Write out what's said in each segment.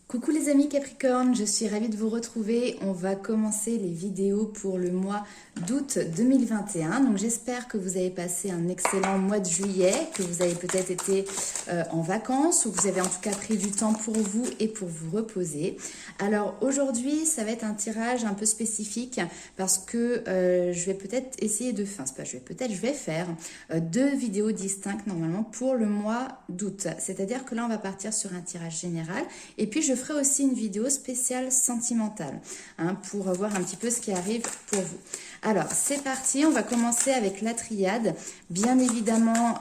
Coucou les amis Capricorne, je suis ravie de vous retrouver. On va commencer les vidéos pour le mois d'août 2021. Donc j'espère que vous avez passé un excellent mois de juillet, que vous avez peut-être été en vacances ou que vous avez en tout cas pris du temps pour vous et pour vous reposer. Alors aujourd'hui, ça va être un tirage un peu spécifique parce que je vais peut-être essayer de... Enfin, c'est pas je vais peut-être, je vais faire deux vidéos distinctes normalement pour le mois d'août. C'est-à-dire que là, on va partir sur un tirage général et puis je ferai aussi une vidéo spéciale sentimentale pour voir un petit peu ce qui arrive pour vous. Alors, c'est parti, on va commencer avec la triade. Bien évidemment,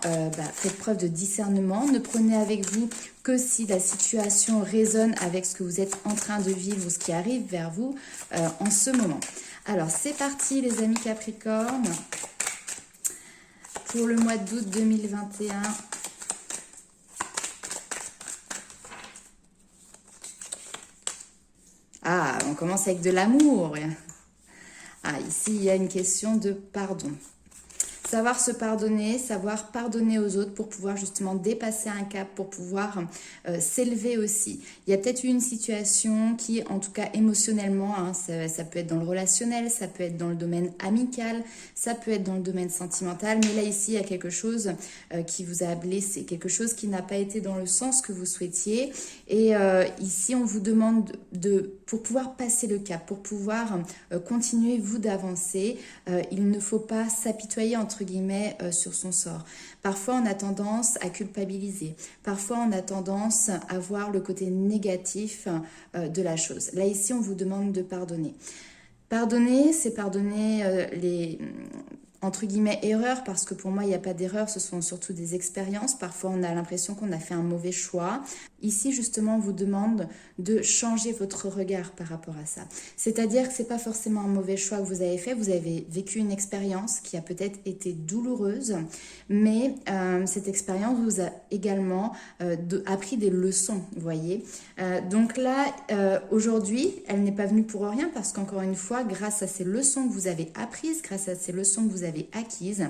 faites preuve de discernement. Ne prenez avec vous que si la situation résonne avec ce que vous êtes en train de vivre ou ce qui arrive vers vous en ce moment. Alors, c'est parti les amis Capricorne. Pour le mois d'août 2021... Ah, on commence avec de l'amour. Ah, ici, il y a une question de pardon. Savoir se pardonner, savoir pardonner aux autres pour pouvoir justement dépasser un cap, pour pouvoir s'élever aussi. Il y a peut-être eu une situation qui, en tout cas émotionnellement, ça peut être dans le relationnel, ça peut être dans le domaine amical, ça peut être dans le domaine sentimental, mais là ici, il y a quelque chose qui vous a blessé, quelque chose qui n'a pas été dans le sens que vous souhaitiez. Et ici, on vous demande pour pouvoir passer le cap, pour pouvoir continuer vous d'avancer, il ne faut pas s'apitoyer entre guillemets sur son sort. Parfois on a tendance à culpabiliser, parfois on a tendance à voir le côté négatif de la chose. Là ici on vous demande de pardonner. Pardonner, c'est pardonner les entre guillemets erreurs, parce que pour moi il n'y a pas d'erreur, ce sont surtout des expériences. Parfois on a l'impression qu'on a fait un mauvais choix. Ici justement on vous demande de changer votre regard par rapport à ça. C'est-à-dire que ce n'est pas forcément un mauvais choix que vous avez fait, vous avez vécu une expérience qui a peut-être été douloureuse, mais cette expérience vous a également appris des leçons, vous voyez. Donc là, aujourd'hui, elle n'est pas venue pour rien, parce qu'encore une fois, grâce à ces leçons que vous avez apprises, grâce à ces leçons que vous avez acquises,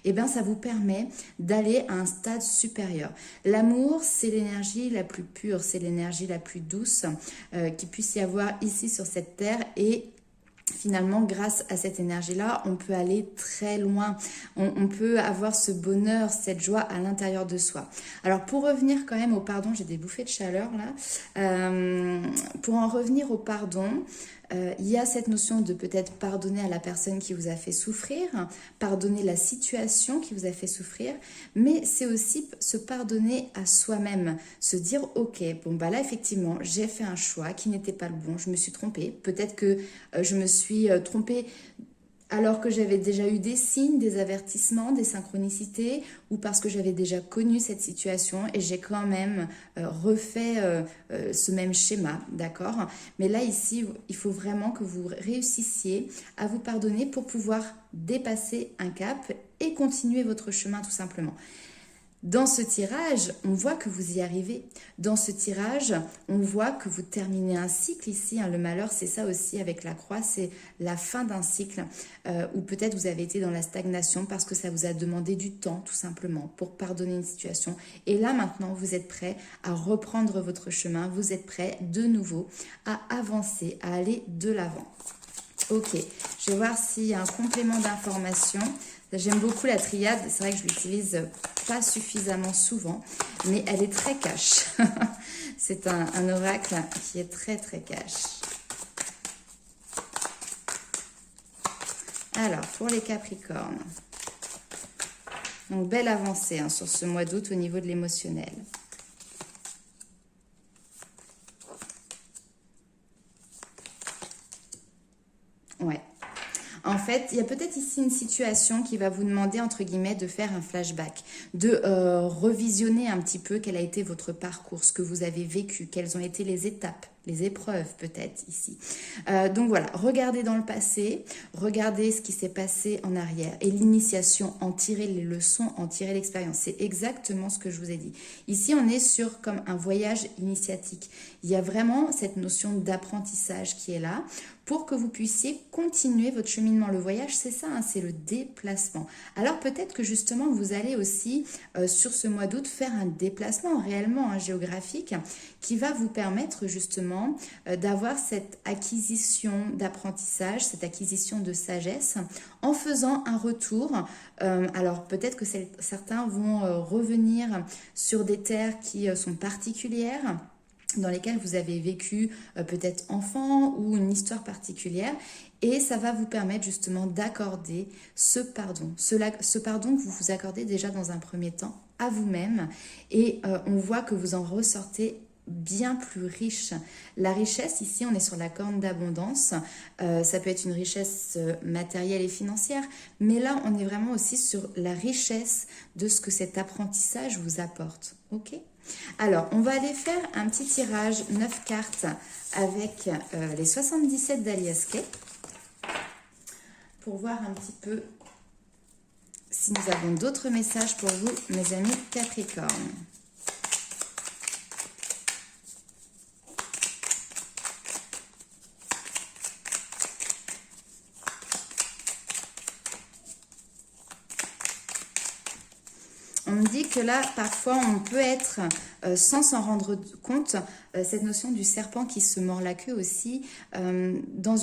eh bien, ça vous permet d'aller à un stade supérieur. L'amour, c'est l'énergie la plus pure, c'est l'énergie la plus douce qu'il puisse y avoir ici sur cette terre, et finalement, grâce à cette énergie-là, on peut aller très loin. On peut avoir ce bonheur, cette joie à l'intérieur de soi. Alors, pour revenir quand même au pardon, j'ai des bouffées de chaleur là. Pour en revenir au pardon, il y a cette notion de peut-être pardonner à la personne qui vous a fait souffrir, pardonner la situation qui vous a fait souffrir, mais c'est aussi se pardonner à soi-même, se dire ok, bon bah là effectivement j'ai fait un choix qui n'était pas le bon, je me suis trompée, peut-être que je me suis trompée alors que j'avais déjà eu des signes, des avertissements, des synchronicités, ou parce que j'avais déjà connu cette situation et j'ai quand même refait ce même schéma, d'accord? Mais là, ici, il faut vraiment que vous réussissiez à vous pardonner pour pouvoir dépasser un cap et continuer votre chemin tout simplement. Dans ce tirage, on voit que vous y arrivez. Dans ce tirage, on voit que vous terminez un cycle ici. Le malheur, c'est ça aussi avec la croix, c'est la fin d'un cycle où peut-être vous avez été dans la stagnation parce que ça vous a demandé du temps, tout simplement, pour pardonner une situation. Et là, maintenant, vous êtes prêt à reprendre votre chemin. Vous êtes prêt de nouveau à avancer, à aller de l'avant. Ok, je vais voir s'il y a un complément d'information. J'aime beaucoup la triade, c'est vrai que je l'utilise pas suffisamment souvent, mais elle est très cash. C'est un oracle qui est très très cash. Alors, pour les Capricornes, donc belle avancée sur ce mois d'août au niveau de l'émotionnel. Ouais. En fait, il y a peut-être ici une situation qui va vous demander, entre guillemets, de faire un flashback, de revisionner un petit peu quel a été votre parcours, ce que vous avez vécu, quelles ont été les étapes les épreuves peut-être ici. Donc voilà, regardez dans le passé, regardez ce qui s'est passé en arrière et l'initiation, en tirer les leçons, en tirer l'expérience. C'est exactement ce que je vous ai dit. Ici, on est sur comme un voyage initiatique. Il y a vraiment cette notion d'apprentissage qui est là pour que vous puissiez continuer votre cheminement. Le voyage, c'est ça, hein, c'est le déplacement. Alors peut-être que justement, vous allez aussi, sur ce mois d'août, faire un déplacement réellement géographique qui va vous permettre justement d'avoir cette acquisition d'apprentissage, cette acquisition de sagesse en faisant un retour. Alors peut-être que certains vont revenir sur des terres qui sont particulières, dans lesquelles vous avez vécu peut-être enfant ou une histoire particulière, et ça va vous permettre justement d'accorder ce pardon, ce pardon que vous vous accordez déjà dans un premier temps à vous-même, et on voit que vous en ressortez bien plus riche. La richesse, ici on est sur la corne d'abondance, ça peut être une richesse matérielle et financière, mais là on est vraiment aussi sur la richesse de ce que cet apprentissage vous apporte, ok? Alors, on va aller faire un petit tirage 9 cartes avec les 77 d'Alias Kay pour voir un petit peu si nous avons d'autres messages pour vous, mes amis Capricorne. On me dit que là, parfois, on peut être, sans s'en rendre compte, cette notion du serpent qui se mord la queue aussi, dans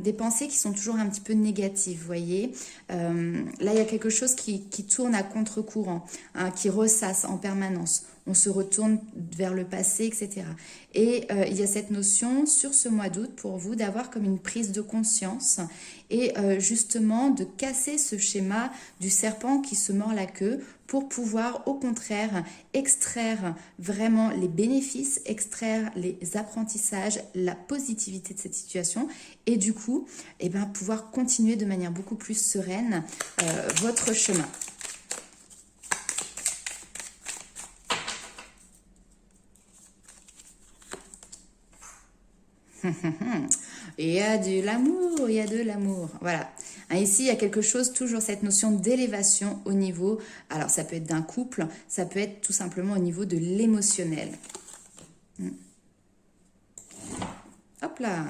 des pensées qui sont toujours un petit peu négatives, vous voyez. Là, il y a quelque chose qui tourne à contre-courant, hein, qui ressasse en permanence. On se retourne vers le passé, etc. Et il y a cette notion sur ce mois d'août pour vous d'avoir comme une prise de conscience et justement de casser ce schéma du serpent qui se mord la queue pour pouvoir au contraire extraire vraiment les bénéfices, extraire les apprentissages, la positivité de cette situation et du coup pouvoir continuer de manière beaucoup plus sereine votre chemin. Il y a de l'amour, il y a de l'amour. Voilà. Ici, il y a quelque chose, toujours cette notion d'élévation au niveau, alors ça peut être d'un couple, ça peut être tout simplement au niveau de l'émotionnel. Hop là.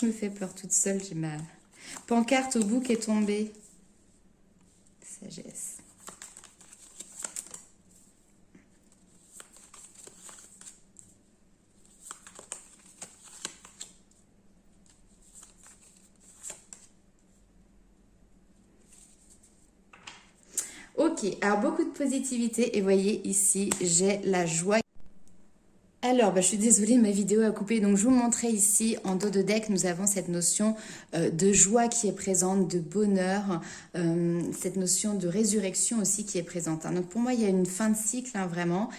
Je me fais peur toute seule, j'ai ma pancarte au bout qui est tombée. Sagesse. Ok, alors beaucoup de positivité et voyez ici, j'ai la joie. Alors, je suis désolée, ma vidéo a coupé, donc je vous montrais ici, en dos de deck, nous avons cette notion de joie qui est présente, de bonheur, cette notion de résurrection aussi qui est présente. Donc pour moi, il y a une fin de cycle, vraiment,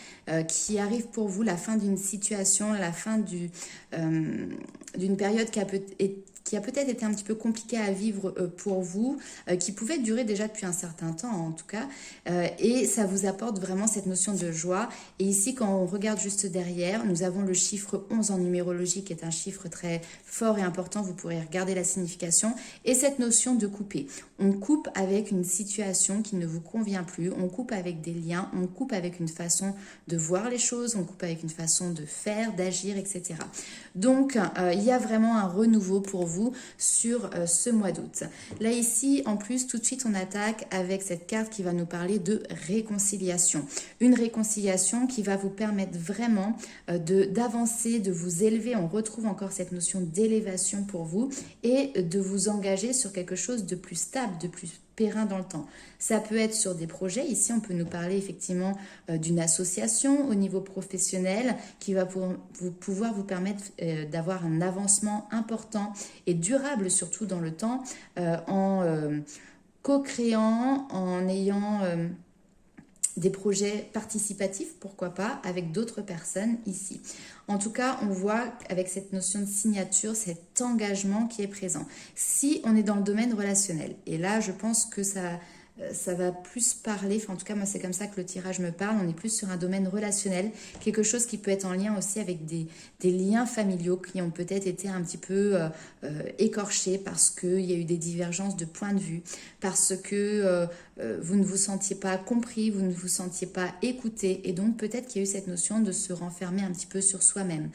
qui arrive pour vous, la fin d'une situation, la fin d'une période qui a peut-être été un petit peu compliqué à vivre pour vous, qui pouvait durer déjà depuis un certain temps en tout cas, et ça vous apporte vraiment cette notion de joie. Et ici, quand on regarde juste derrière, nous avons le chiffre 11 en numérologie, qui est un chiffre très fort et important, vous pourrez regarder la signification, et cette notion de couper. On coupe avec une situation qui ne vous convient plus, on coupe avec des liens, on coupe avec une façon de voir les choses, on coupe avec une façon de faire, d'agir, etc. Donc, il y a vraiment un renouveau pour vous sur ce mois d'août. Là, ici, en plus, tout de suite, on attaque avec cette carte qui va nous parler de réconciliation. Une réconciliation qui va vous permettre vraiment d'avancer, de vous élever. On retrouve encore cette notion d'élévation pour vous et de vous engager sur quelque chose de plus stable, de plus périn dans le temps. Ça peut être sur des projets. Ici, on peut nous parler effectivement d'une association au niveau professionnel qui va pouvoir vous permettre d'avoir un avancement important et durable, surtout dans le temps, en co-créant, en ayant des projets participatifs, pourquoi pas, avec d'autres personnes ici. En tout cas, on voit avec cette notion de signature, cet engagement qui est présent. Si on est dans le domaine relationnel, et là, je pense que ça ça va plus parler, enfin en tout cas moi c'est comme ça que le tirage me parle, on est plus sur un domaine relationnel, quelque chose qui peut être en lien aussi avec des liens familiaux qui ont peut-être été un petit peu écorchés parce qu'il y a eu des divergences de points de vue, parce que vous ne vous sentiez pas compris, vous ne vous sentiez pas écouté, et donc peut-être qu'il y a eu cette notion de se renfermer un petit peu sur soi-même.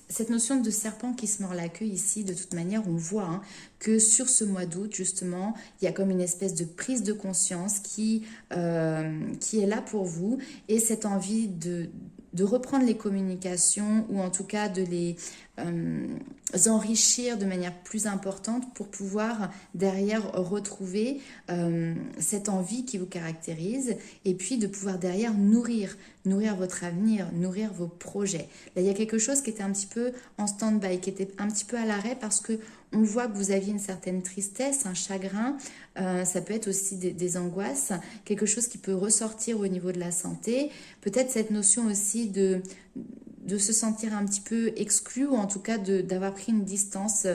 Cette notion de serpent qui se mord la queue ici, de toute manière, on voit que sur ce mois d'août, justement, il y a comme une espèce de prise de conscience qui est là pour vous, et cette envie de reprendre les communications, ou en tout cas de les enrichir de manière plus importante pour pouvoir derrière retrouver cette envie qui vous caractérise, et puis de pouvoir derrière nourrir votre avenir, nourrir vos projets. Là, il y a quelque chose qui était un petit peu en stand-by, qui était un petit peu à l'arrêt parce que on voit que vous aviez une certaine tristesse, un chagrin, ça peut être aussi des angoisses, quelque chose qui peut ressortir au niveau de la santé, peut-être cette notion aussi de se sentir un petit peu exclu, ou en tout cas d'avoir pris une distance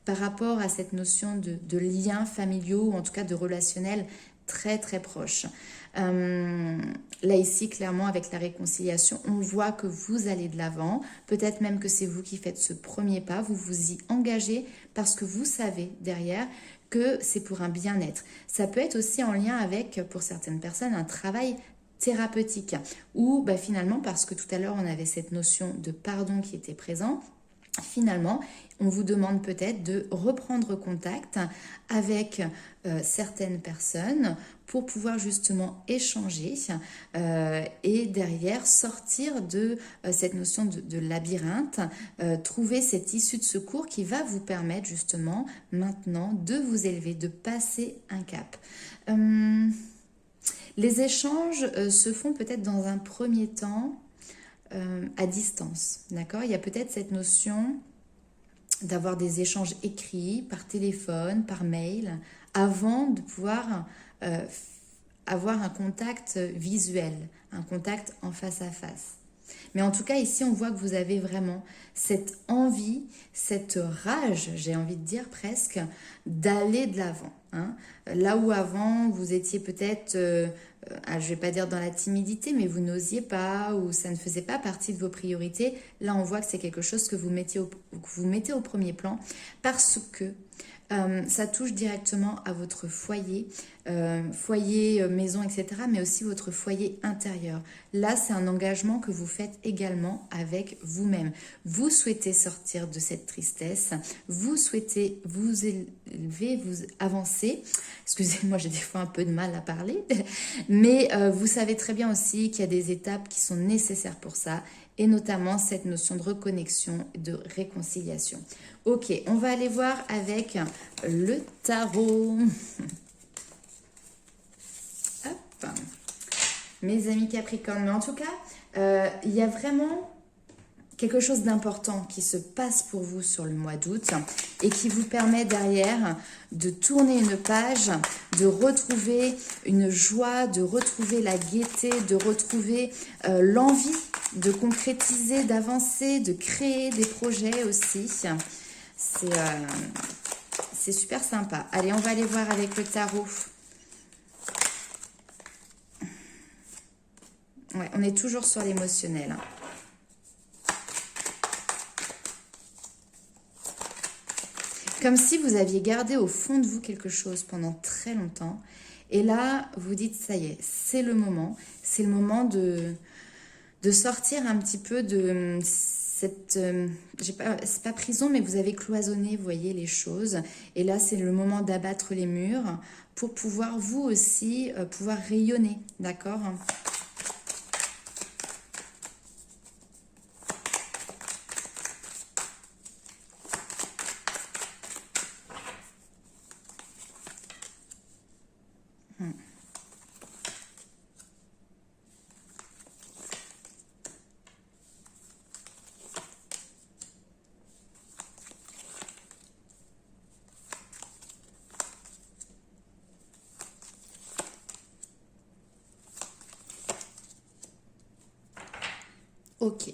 par rapport à cette notion de liens familiaux, ou en tout cas de relationnel très très proche. Là ici, clairement, avec la réconciliation, on voit que vous allez de l'avant. Peut-être même que c'est vous qui faites ce premier pas, vous vous y engagez parce que vous savez derrière que c'est pour un bien-être. Ça peut être aussi en lien avec, pour certaines personnes, un travail thérapeutique, ou finalement, parce que tout à l'heure on avait cette notion de pardon qui était présent, finalement on vous demande peut-être de reprendre contact avec certaines personnes pour pouvoir justement échanger et derrière sortir de cette notion de labyrinthe, trouver cette issue de secours qui va vous permettre justement maintenant de vous élever, de passer un cap. Les échanges se font peut-être dans un premier temps à distance, d'accord? Il y a peut-être cette notion d'avoir des échanges écrits par téléphone, par mail, avant de pouvoir avoir un contact visuel, un contact en face à face. Mais en tout cas, ici, on voit que vous avez vraiment cette envie, cette rage, j'ai envie de dire presque, d'aller de l'avant. Là où avant, vous étiez peut-être, je ne vais pas dire dans la timidité, mais vous n'osiez pas, ou ça ne faisait pas partie de vos priorités. Là, on voit que c'est quelque chose que vous mettez au premier plan parce que ça touche directement à votre foyer, maison, etc., mais aussi votre foyer intérieur. Là, c'est un engagement que vous faites également avec vous-même. Vous souhaitez sortir de cette tristesse, vous souhaitez vous élever, vous avancer. Excusez-moi, j'ai des fois un peu de mal à parler, mais vous savez très bien aussi qu'il y a des étapes qui sont nécessaires pour ça, et notamment cette notion de reconnexion et de réconciliation. Ok, on va aller voir avec le tarot. Hop. Mes amis Capricorne, mais en tout cas, il y a vraiment quelque chose d'important qui se passe pour vous sur le mois d'août et qui vous permet derrière de tourner une page, de retrouver une joie, de retrouver la gaieté, de retrouver l'envie de concrétiser, d'avancer, de créer des projets aussi. C'est super sympa. Allez, on va aller voir avec le tarot. Ouais, on est toujours sur l'émotionnel. Comme si vous aviez gardé au fond de vous quelque chose pendant très longtemps. Et là, vous dites, ça y est, c'est le moment. C'est le moment de sortir un petit peu de cette... c'est pas prison, mais vous avez cloisonné, vous voyez, les choses. Et là, c'est le moment d'abattre les murs pour pouvoir, vous aussi, pouvoir rayonner, d'accord ? Ok.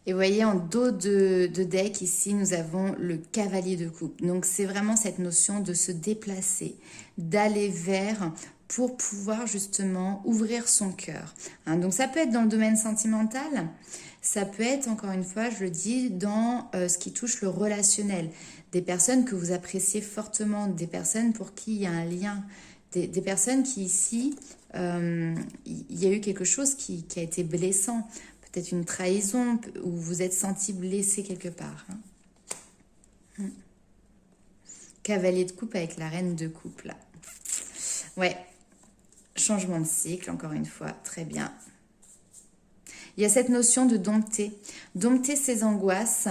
Et vous voyez, en dos de deck, ici, nous avons le cavalier de coupe. Donc, c'est vraiment cette notion de se déplacer, d'aller vers pour pouvoir justement ouvrir son cœur. Hein, donc, ça peut être dans le domaine sentimental, ça peut être, encore une fois, je le dis, dans ce qui touche le relationnel. Des personnes que vous appréciez fortement, des personnes pour qui il y a un lien, des personnes qui ici, il y a eu quelque chose qui a été blessant, peut-être une trahison, ou vous vous êtes senti blessé quelque part. Hein. Cavalier de coupe avec la reine de coupe, là. Ouais, changement de cycle, encore une fois, très bien. Il y a cette notion de dompter ses angoisses,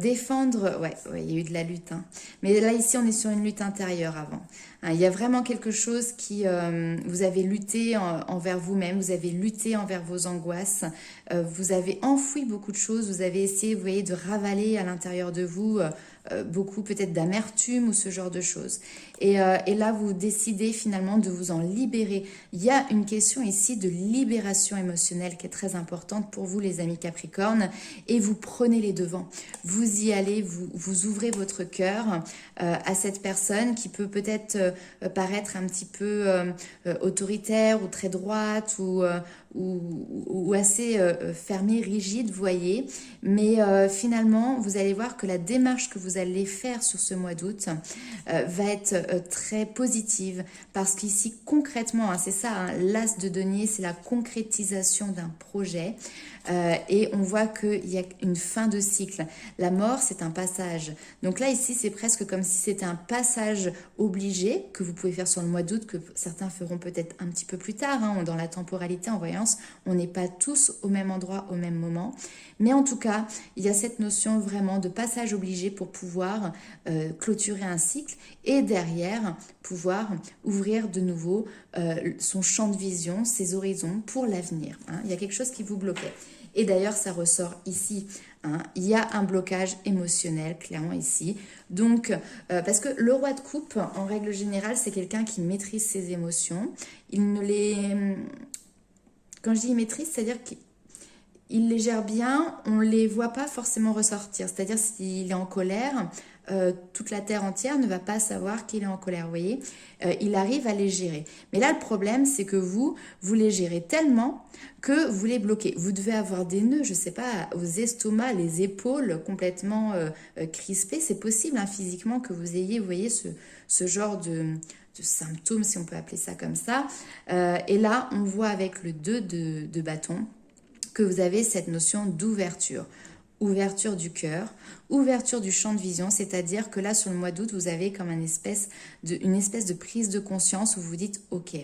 défendre, ouais, il y a eu de la lutte, hein. Mais là ici on est sur une lutte intérieure avant. Hein, il y a vraiment quelque chose qui, vous avez lutté envers vous-même, vous avez lutté envers vos angoisses, vous avez enfoui beaucoup de choses, vous avez essayé, vous voyez, de ravaler à l'intérieur de vous beaucoup peut-être d'amertume ou ce genre de choses. Et là, vous décidez finalement de vous en libérer. Il y a une question ici de libération émotionnelle qui est très importante pour vous, les amis Capricorne, et vous prenez les devants. Vous y allez, vous ouvrez votre cœur à cette personne qui peut peut-être paraître un petit peu autoritaire ou très droite ou assez fermée, rigide, vous voyez. Mais finalement, vous allez voir que la démarche que vous allez faire sur ce mois d'août va être très positive parce qu'ici, concrètement, hein, c'est ça, hein, l'as de denier, c'est la concrétisation d'un projet. Et on voit qu'il y a une fin de cycle. La mort, c'est un passage. Donc là, ici, c'est presque comme si c'était un passage obligé que vous pouvez faire sur le mois d'août, que certains feront peut-être un petit peu plus tard, hein, dans la temporalité en voyance. On n'est pas tous au même endroit, au même moment. Mais en tout cas, il y a cette notion vraiment de passage obligé pour pouvoir clôturer un cycle et derrière, pouvoir ouvrir de nouveau son champ de vision, ses horizons pour l'avenir. Hein. Il y a quelque chose qui vous bloquait. Et d'ailleurs, ça ressort ici. Hein. Il y a un blocage émotionnel, clairement ici. Donc, parce que le roi de coupe, en règle générale, c'est quelqu'un qui maîtrise ses émotions. Il ne les... Quand je dis maîtrise, c'est-à-dire qu'il les gère bien, on ne les voit pas forcément ressortir. C'est-à-dire s'il est en colère, toute la terre entière ne va pas savoir qu'il est en colère, vous voyez. Il arrive à les gérer. Mais là, le problème, c'est que vous les gérez tellement que vous les bloquez. Vous devez avoir des nœuds, je ne sais pas, aux estomacs, les épaules complètement crispées. C'est possible, hein, physiquement, que vous ayez, vous voyez, ce genre de symptômes, si on peut appeler ça comme ça. Et là, on voit avec le 2 de bâton que vous avez cette notion d'ouverture. Ouverture du cœur, ouverture du champ de vision, c'est-à-dire que là, sur le mois d'août, vous avez comme une espèce de prise de conscience où vous vous dites, ok,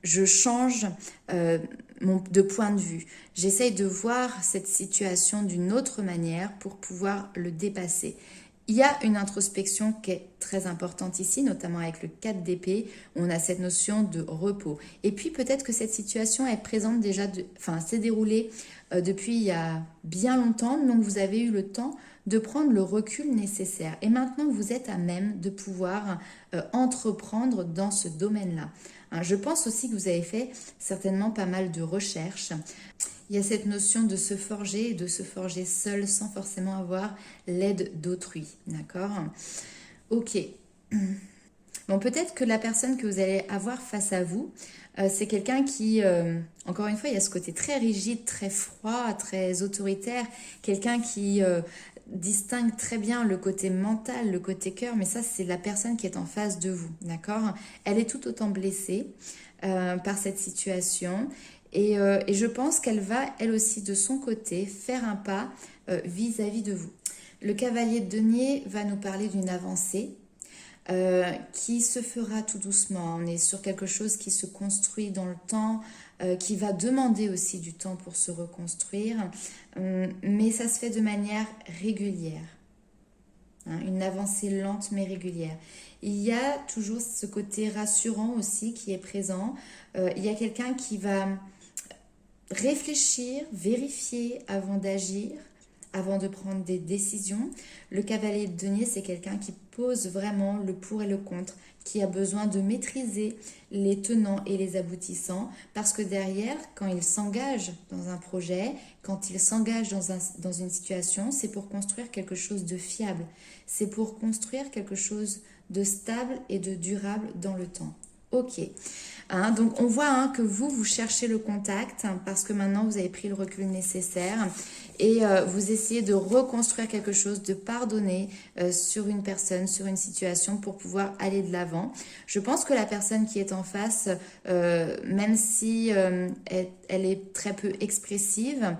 je change de point de vue. J'essaye de voir cette situation d'une autre manière pour pouvoir le dépasser. Il y a une introspection qui est très importante ici, notamment avec le 4 d'épée, où on a cette notion de repos. Et puis peut-être que cette situation est présente déjà, s'est déroulée depuis il y a bien longtemps, donc vous avez eu le temps de prendre le recul nécessaire. Et maintenant, vous êtes à même de pouvoir entreprendre dans ce domaine-là. Hein, je pense aussi que vous avez fait certainement pas mal de recherches. Il y a cette notion de se forger et de se forger seul sans forcément avoir l'aide d'autrui. D'accord? Ok. Bon, peut-être que la personne que vous allez avoir face à vous, c'est quelqu'un qui, encore une fois, il y a ce côté très rigide, très froid, très autoritaire, quelqu'un qui distingue très bien le côté mental, le côté cœur, mais ça, c'est la personne qui est en face de vous, d'accord? Elle est tout autant blessée par cette situation et je pense qu'elle va, elle aussi, de son côté, faire un pas vis-à-vis de vous. Le cavalier de denier va nous parler d'une avancée, qui se fera tout doucement. On est sur quelque chose qui se construit dans le temps, qui va demander aussi du temps pour se reconstruire, mais ça se fait de manière régulière. Hein, une avancée lente mais régulière. Il y a toujours ce côté rassurant aussi qui est présent. Il y a quelqu'un qui va réfléchir, vérifier avant d'agir, avant de prendre des décisions. Le cavalier de denier, c'est quelqu'un qui pose vraiment le pour et le contre, qui a besoin de maîtriser les tenants et les aboutissants, parce que derrière, quand il s'engage dans un projet, quand il s'engage dans une situation, c'est pour construire quelque chose de fiable, c'est pour construire quelque chose de stable et de durable dans le temps. Ok, hein, donc on voit que vous cherchez le contact parce que maintenant vous avez pris le recul nécessaire et vous essayez de reconstruire quelque chose, de pardonner sur une personne, sur une situation pour pouvoir aller de l'avant. Je pense que la personne qui est en face, même si elle est très peu expressive,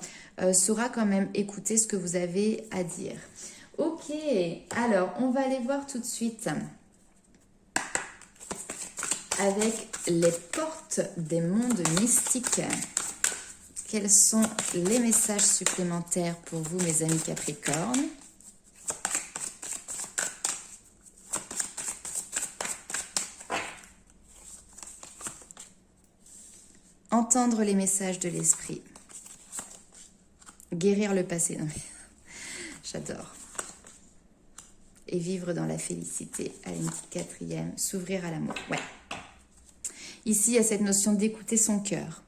saura quand même écouter ce que vous avez à dire. Ok, alors on va aller voir tout de suite avec les portes des mondes mystiques. Quels sont les messages supplémentaires pour vous, mes amis Capricorne? Entendre les messages de l'esprit. Guérir le passé. Non mais, j'adore. Et vivre dans la félicité. Allez, une petite quatrième. S'ouvrir à l'amour. Ouais. Ici, il y a cette notion d'écouter son cœur.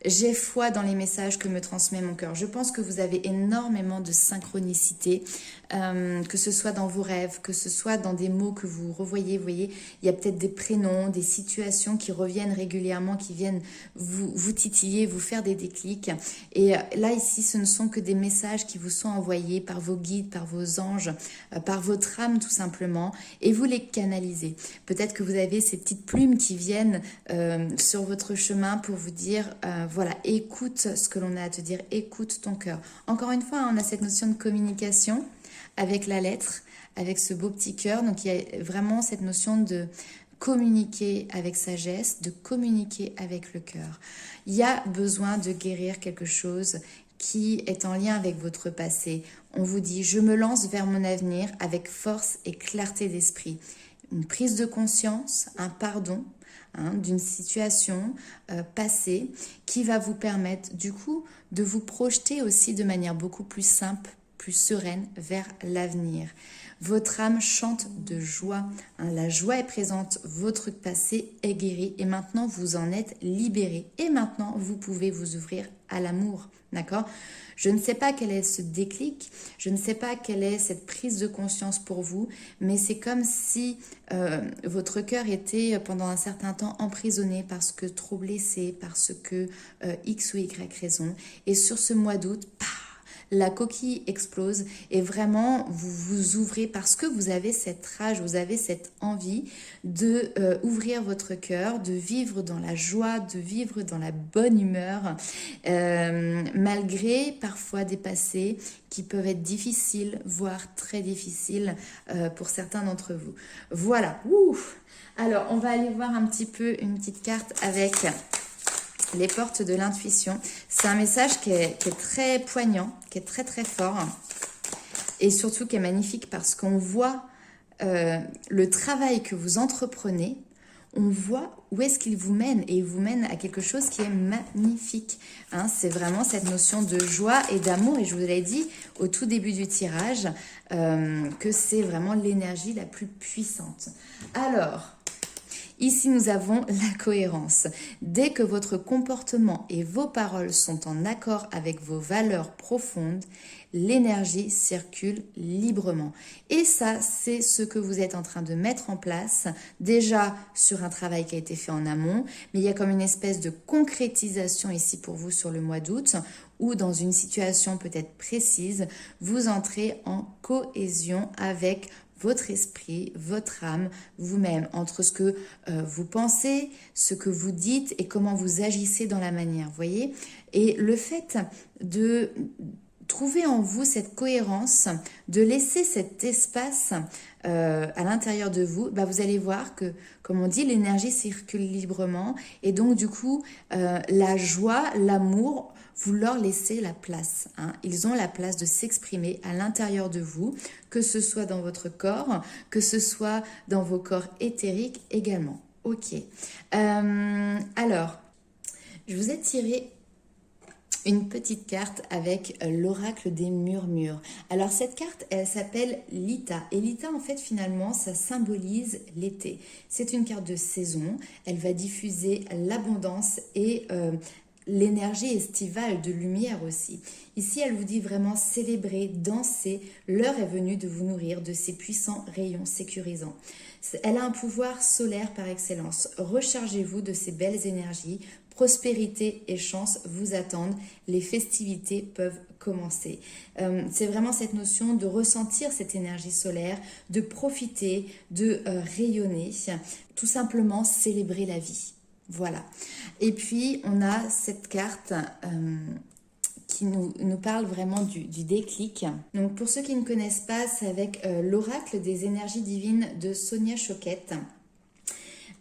J'ai foi dans les messages que me transmet mon cœur. Je pense que vous avez énormément de synchronicité, que ce soit dans vos rêves, que ce soit dans des mots que vous revoyez. Vous voyez, il y a peut-être des prénoms, des situations qui reviennent régulièrement, qui viennent vous titiller, vous faire des déclics. Et là, ici, ce ne sont que des messages qui vous sont envoyés par vos guides, par vos anges, par votre âme tout simplement, et vous les canalisez. Peut-être que vous avez ces petites plumes qui viennent sur votre chemin pour vous dire... voilà, écoute ce que l'on a à te dire, écoute ton cœur. Encore une fois, on a cette notion de communication avec la lettre, avec ce beau petit cœur. Donc, il y a vraiment cette notion de communiquer avec sagesse, de communiquer avec le cœur. Il y a besoin de guérir quelque chose qui est en lien avec votre passé. On vous dit, je me lance vers mon avenir avec force et clarté d'esprit. Une prise de conscience, un pardon, d'une situation passée qui va vous permettre du coup de vous projeter aussi de manière beaucoup plus simple, plus sereine vers l'avenir. Votre âme chante de joie, la joie est présente, votre passé est guéri et maintenant vous en êtes libéré et maintenant vous pouvez vous ouvrir à l'amour, d'accord ? Je ne sais pas quel est ce déclic, je ne sais pas quelle est cette prise de conscience pour vous, mais c'est comme si votre cœur était pendant un certain temps emprisonné parce que trop blessé, parce que X ou Y raison. Et sur ce mois d'août, la coquille explose et vraiment vous vous ouvrez parce que vous avez cette rage, vous avez cette envie de ouvrir votre cœur, de vivre dans la joie, de vivre dans la bonne humeur, malgré parfois des passés qui peuvent être difficiles, voire très difficiles pour certains d'entre vous. Voilà. Ouf. Alors, on va aller voir un petit peu une petite carte avec... les portes de l'intuition. C'est un message qui est très poignant, qui est très très fort et surtout qui est magnifique parce qu'on voit le travail que vous entreprenez, on voit où est-ce qu'il vous mène et il vous mène à quelque chose qui est magnifique. C'est vraiment cette notion de joie et d'amour et je vous l'ai dit au tout début du tirage que c'est vraiment l'énergie la plus puissante. Alors... ici, nous avons la cohérence. Dès que votre comportement et vos paroles sont en accord avec vos valeurs profondes, l'énergie circule librement. Et ça, c'est ce que vous êtes en train de mettre en place, déjà sur un travail qui a été fait en amont, mais il y a comme une espèce de concrétisation ici pour vous sur le mois d'août, où dans une situation peut-être précise, vous entrez en cohésion avec votre esprit, votre âme, vous-même, entre ce que vous pensez, ce que vous dites et comment vous agissez dans la manière, vous voyez ? Et le fait de trouver en vous cette cohérence, de laisser cet espace à l'intérieur de vous, vous allez voir que, comme on dit, l'énergie circule librement et donc du coup, la joie, l'amour, vous leur laissez la place. Ils ont la place de s'exprimer à l'intérieur de vous, que ce soit dans votre corps, que ce soit dans vos corps éthériques également. Ok. Alors, je vous ai tiré une petite carte avec l'oracle des murmures. Alors cette carte, elle s'appelle Lita. Et Lita, en fait, finalement, ça symbolise l'été. C'est une carte de saison. Elle va diffuser l'abondance et l'énergie estivale de lumière aussi. Ici, elle vous dit vraiment célébrer, danser. L'heure est venue de vous nourrir de ces puissants rayons sécurisants. Elle a un pouvoir solaire par excellence. Rechargez-vous de ces belles énergies. Prospérité et chance vous attendent. Les festivités peuvent commencer. C'est vraiment cette notion de ressentir cette énergie solaire, de profiter, de rayonner, tout simplement célébrer la vie. Voilà. Et puis, on a cette carte qui nous parle vraiment du déclic. Donc, pour ceux qui ne connaissent pas, c'est avec l'oracle des énergies divines de Sonia Choquette.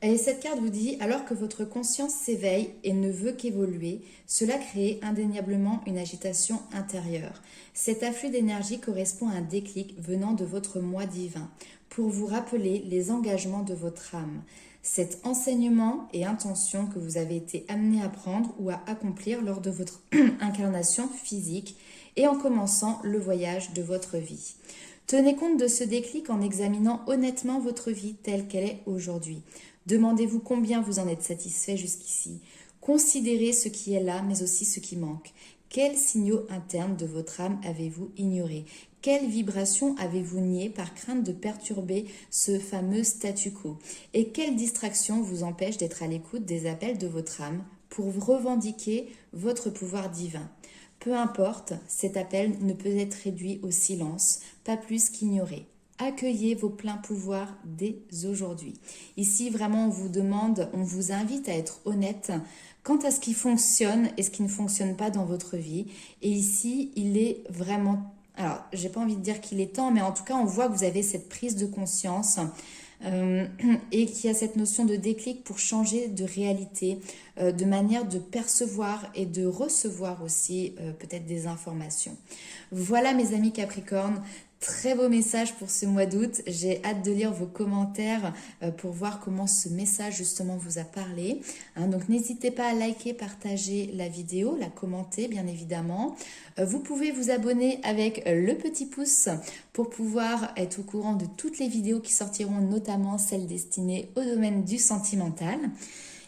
Et cette carte vous dit, alors que votre conscience s'éveille et ne veut qu'évoluer, cela crée indéniablement une agitation intérieure. Cet afflux d'énergie correspond à un déclic venant de votre moi divin, pour vous rappeler les engagements de votre âme. Cet enseignement et intention que vous avez été amené à prendre ou à accomplir lors de votre incarnation physique et en commençant le voyage de votre vie. Tenez compte de ce déclic en examinant honnêtement votre vie telle qu'elle est aujourd'hui. Demandez-vous combien vous en êtes satisfait jusqu'ici. Considérez ce qui est là, mais aussi ce qui manque. Quels signaux internes de votre âme avez-vous ignorés? Quelles vibrations avez-vous niées par crainte de perturber ce fameux statu quo? Et quelles distractions vous empêchent d'être à l'écoute des appels de votre âme pour revendiquer votre pouvoir divin? Peu importe, cet appel ne peut être réduit au silence, pas plus qu'ignoré. Accueillez vos pleins pouvoirs dès aujourd'hui. Ici, vraiment, on vous demande, on vous invite à être honnête quant à ce qui fonctionne et ce qui ne fonctionne pas dans votre vie. Et ici, il est vraiment... Alors, j'ai pas envie de dire qu'il est temps, mais en tout cas, on voit que vous avez cette prise de conscience et qu'il y a cette notion de déclic pour changer de réalité, de manière de percevoir et de recevoir aussi peut-être des informations. Voilà mes amis Capricorne, très beau message pour ce mois d'août. J'ai hâte de lire vos commentaires pour voir comment ce message justement vous a parlé. Donc n'hésitez pas à liker, partager la vidéo, la commenter bien évidemment. Vous pouvez vous abonner avec le petit pouce pour pouvoir être au courant de toutes les vidéos qui sortiront, notamment celles destinées au domaine du sentimental.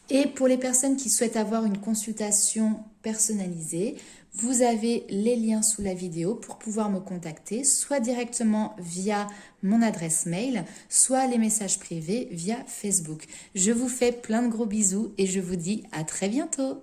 Et pour les personnes qui souhaitent avoir une consultation personnalisée, vous avez les liens sous la vidéo pour pouvoir me contacter, soit directement via mon adresse mail, soit les messages privés via Facebook. Je vous fais plein de gros bisous et je vous dis à très bientôt.